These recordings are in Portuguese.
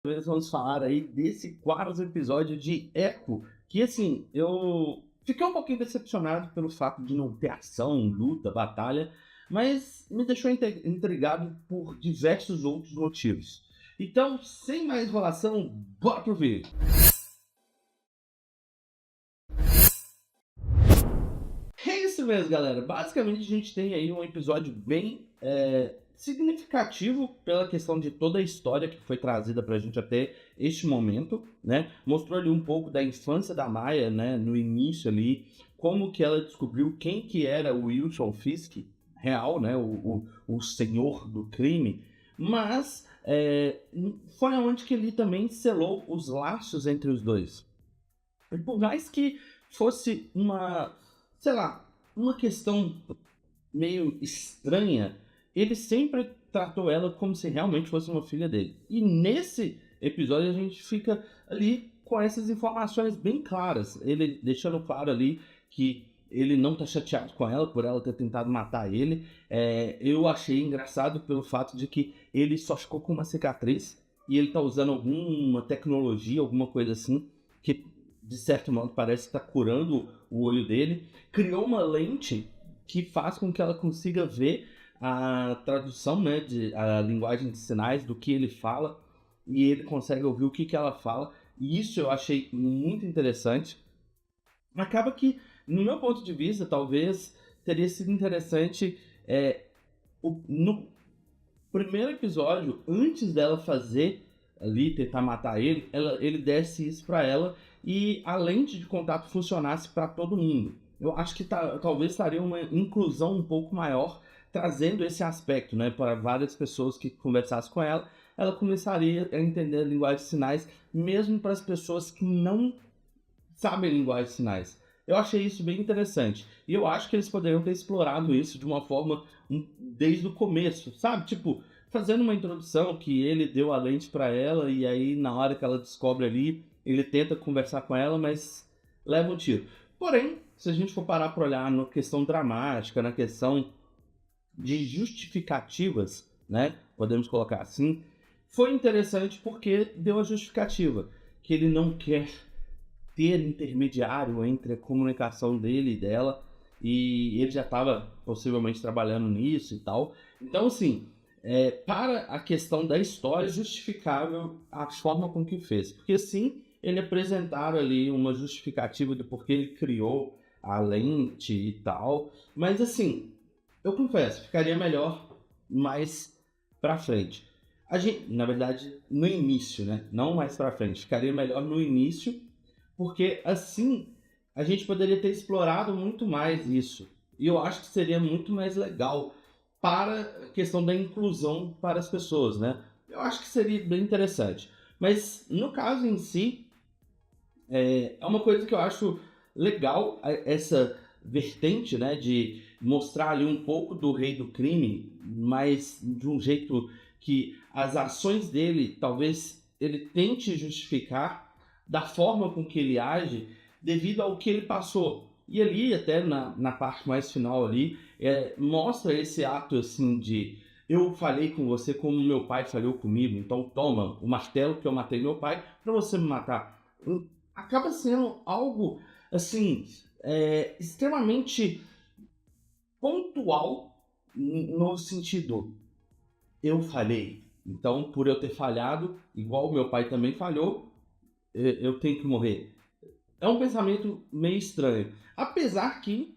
Vamos falar aí desse quarto episódio de Echo, que assim, eu fiquei um pouquinho decepcionado pelo fato de não ter ação, luta, batalha, mas me deixou intrigado por diversos outros motivos. Então, sem mais enrolação, bora pro vídeo! É isso mesmo, galera. Basicamente, a gente tem aí um episódio bem significativo pela questão de toda a história que foi trazida pra gente até este momento, né? Mostrou ali um pouco da infância da Maya, né? No início ali, como que ela descobriu quem que era o Wilson Fisk, real, né? O senhor do crime. Mas foi onde que ele também selou os laços entre os dois. E por mais que fosse uma, sei lá, uma questão meio estranha, ele sempre tratou ela como se realmente fosse uma filha dele. E nesse episódio a gente fica ali com essas informações bem claras. Ele deixando claro ali que ele não tá chateado com ela por ela ter tentado matar ele. Eu achei engraçado pelo fato de que ele só ficou com uma cicatriz e ele tá usando alguma tecnologia, alguma coisa assim, que de certo modo parece estar curando o olho dele. Criou uma lente que faz com que ela consiga ver a tradução, né, a linguagem de sinais do que ele fala, e ele consegue ouvir o que, que ela fala, e isso eu achei muito interessante. Acaba que, no meu ponto de vista, talvez teria sido interessante no primeiro episódio, antes dela fazer ali, tentar matar ele, ele desse isso pra ela e a lente de contato funcionasse para todo mundo. Eu acho que talvez estaria uma inclusão um pouco maior, trazendo esse aspecto, né, para várias pessoas que conversassem com ela, ela começaria a entender a linguagem de sinais, mesmo para as pessoas que não sabem linguagem de sinais. Eu achei isso bem interessante. E eu acho que eles poderiam ter explorado isso de uma forma desde o começo, sabe? Tipo, fazendo uma introdução que ele deu a lente para ela e aí na hora que ela descobre ali, ele tenta conversar com ela, mas leva um tiro. Porém, se a gente for parar para olhar na questão dramática, na questão de justificativas, né? Podemos colocar assim, foi interessante porque deu a justificativa que ele não quer ter intermediário entre a comunicação dele e dela, e ele já estava possivelmente trabalhando nisso e tal. Então, assim, para a questão da história, é justificável a forma com que fez. Porque sim, ele apresentaram ali uma justificativa de por que ele criou a lente e tal, mas assim, eu confesso, ficaria melhor mais pra frente. A gente, na verdade, no início, né? Não mais pra frente. Ficaria melhor no início, porque assim a gente poderia ter explorado muito mais isso. E eu acho que seria muito mais legal para a questão da inclusão para as pessoas, né? Eu acho que seria bem interessante. Mas no caso em si, é uma coisa que eu acho legal, essa vertente, né, de mostrar ali um pouco do rei do crime, mas de um jeito que as ações dele, talvez ele tente justificar da forma com que ele age devido ao que ele passou. E ali, até na parte mais final ali, mostra esse ato assim de eu falei com você como meu pai falhou comigo, então toma o martelo que eu matei meu pai para você me matar. Acaba sendo algo assim extremamente pontual no sentido eu falhei. Então, por eu ter falhado, igual meu pai também falhou, eu tenho que morrer. É um pensamento meio estranho. Apesar que,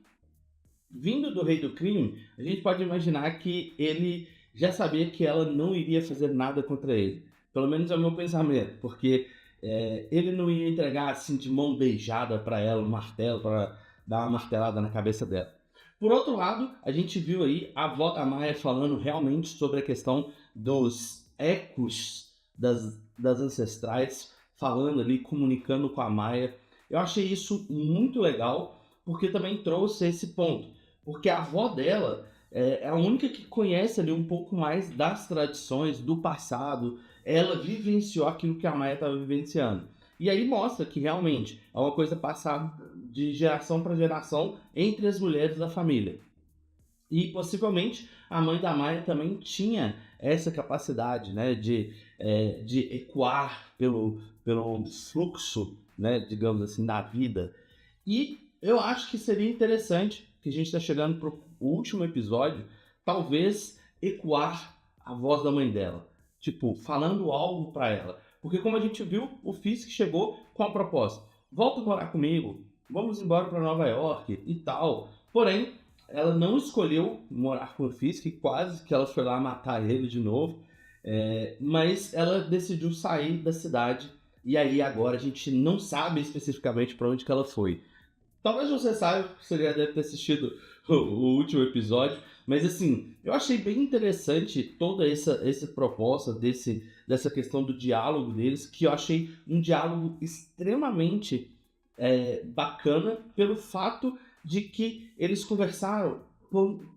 vindo do rei do crime, a gente pode imaginar que ele já sabia que ela não iria fazer nada contra ele. Pelo menos é o meu pensamento, porque ele não ia entregar assim de mão beijada para ela um martelo para dar uma martelada na cabeça dela. Por outro lado, a gente viu aí a avó da Maia falando realmente sobre a questão dos ecos das ancestrais, falando ali, comunicando com a Maia. Eu achei isso muito legal, porque também trouxe esse ponto. Porque a avó dela é a única que conhece ali um pouco mais das tradições, do passado. Ela vivenciou aquilo que a Maia estava vivenciando. E aí mostra que realmente é uma coisa passada de geração para geração entre as mulheres da família. E possivelmente a mãe da Maia também tinha essa capacidade, né, de ecoar pelo fluxo, né, digamos assim, da vida. E eu acho que seria interessante, que a gente está chegando para o último episódio, talvez ecoar a voz da mãe dela. Tipo, falando algo para ela. Porque como a gente viu, o Fisk chegou com a proposta. Volta a morar comigo, vamos embora para Nova York e tal. Porém, ela não escolheu morar com o Fisk, quase que ela foi lá matar ele de novo. Mas ela decidiu sair da cidade. E aí agora a gente não sabe especificamente para onde que ela foi. Talvez você saiba, você já deve ter assistido o último episódio, mas assim, eu achei bem interessante toda essa proposta dessa questão do diálogo deles, que eu achei um diálogo extremamente bacana pelo fato de que eles conversaram,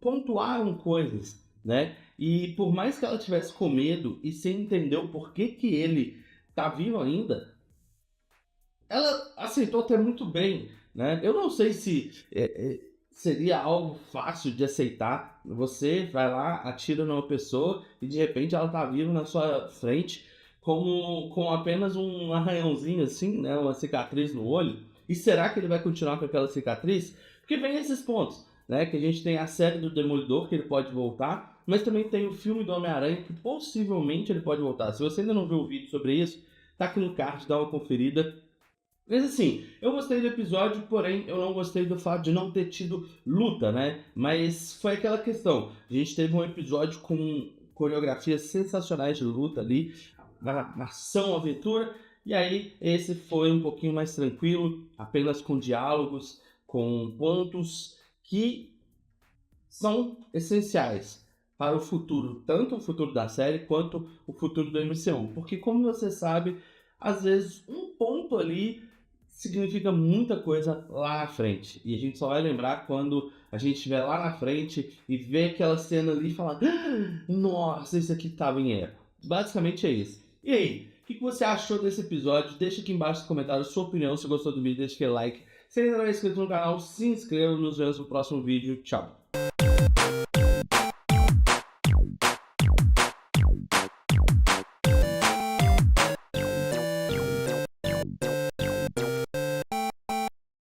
pontuaram coisas, né? E por mais que ela tivesse com medo e sem entender o porquê que ele tá vivo ainda, ela aceitou até muito bem, né? Eu não sei se seria algo fácil de aceitar. Você vai lá, atira numa pessoa e de repente ela tá viva na sua frente com apenas um arranhãozinho assim, né? Uma cicatriz no olho. E será que ele vai continuar com aquela cicatriz? Porque vem esses pontos, né? Que a gente tem a série do Demolidor, que ele pode voltar, mas também tem o filme do Homem-Aranha, que possivelmente ele pode voltar. Se você ainda não viu o vídeo sobre isso, tá aqui no card, dá uma conferida. Mas assim, eu gostei do episódio, porém eu não gostei do fato de não ter tido luta, né? Mas foi aquela questão. A gente teve um episódio com coreografias sensacionais de luta ali, na ação, aventura, e aí esse foi um pouquinho mais tranquilo, apenas com diálogos, com pontos que são essenciais para o futuro, tanto o futuro da série quanto o futuro do MCU. Porque como você sabe, às vezes um ponto ali significa muita coisa lá na frente. E a gente só vai lembrar quando a gente estiver lá na frente e ver aquela cena ali e falar: "Ah, nossa, isso aqui estava em eco." Basicamente é isso. E aí, o que você achou desse episódio? Deixa aqui embaixo nos comentários a sua opinião. Se gostou do vídeo, deixa aquele like. Se ainda não é inscrito no canal, se inscreva. Nos vemos no próximo vídeo. Tchau.